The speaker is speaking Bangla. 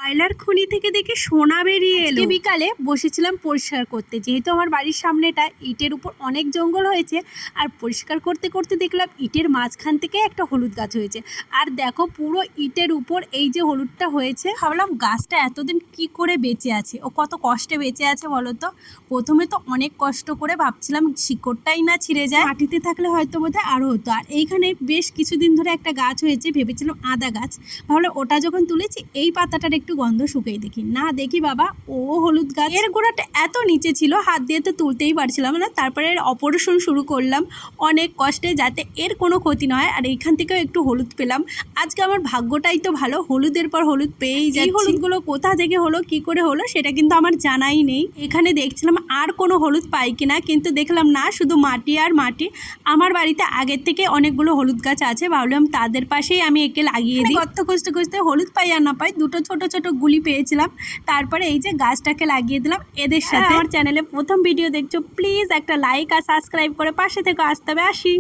কয়লার খনি থেকে দেখে সোনা বেরিয়ে এলো। বিকালে বসেছিলাম পরিষ্কার করতে, যেহেতু আমার বাড়ির সামনেটা ইটের উপর অনেক জঙ্গল হয়েছে, আর পরিষ্কার করতে করতে দেখলাম ইটের মাঝখান থেকে একটা হলুদ গাছ হয়েছে। আর দেখো পুরো ইটের উপর এই যে হলুদটা হয়েছে, ভাবলাম গাছটা এতদিন কি করে বেঁচে আছে, ও কত কষ্টে বেঁচে আছে বলো তো। প্রথমে তো অনেক কষ্ট করে ভাবছিলাম শিকড়টাই না ছিঁড়ে যায়, মাটিতে থাকলে হয়তো বোধহয় আরও হতো। আর এইখানে বেশ কিছুদিন ধরে একটা গাছ হয়েছে, ভেবেছিলাম আদা গাছ, ভাবলে ওটা যখন তুলেছি এই পাতাটার একটু গন্ধ শুকেই দেখি, না দেখি বাবা ও হলুদ গাছ। এর গোড়াটা এত নিচে ছিল হাত দিয়ে তো তুলতেই পারছিলাম না। তারপরে এর অপারেশন শুরু করলাম অনেক কষ্টে, যাতে এর কোনো ক্ষতি না হয়। আর এইখান থেকেও একটু হলুদ পেলাম। আজকে আমার ভাগ্যটাই তো ভালো, হলুদের পর হলুদ পেয়েই যাই। হলুদগুলো কোথা থেকে হলো, কি করে হলো, সেটা কিন্তু আমার জানাই নেই। এখানে দেখছিলাম আর কোনো হলুদ পাই কিনা, কিন্তু দেখলাম না, শুধু মাটি আর মাটি। আমার বাড়িতে আগের থেকে অনেকগুলো হলুদ গাছ আছে, ভাবলাম তাদের পাশেই আমি একে লাগিয়ে দিই। গর্ত খুঁজতে খুঁজতে হলুদ পাই আর না পাই, দুটো ছোট ছোট গুলি পেয়েছিলাম। তারপরে এই যে গাছটাকে লাগিয়ে দিলাম এদের সাথে। আমার চ্যানেলে প্রথম ভিডিও দেখছো, প্লিজ একটা লাইক আর সাবস্ক্রাইব করে পাশে থেকে আসতে হবে। আসি।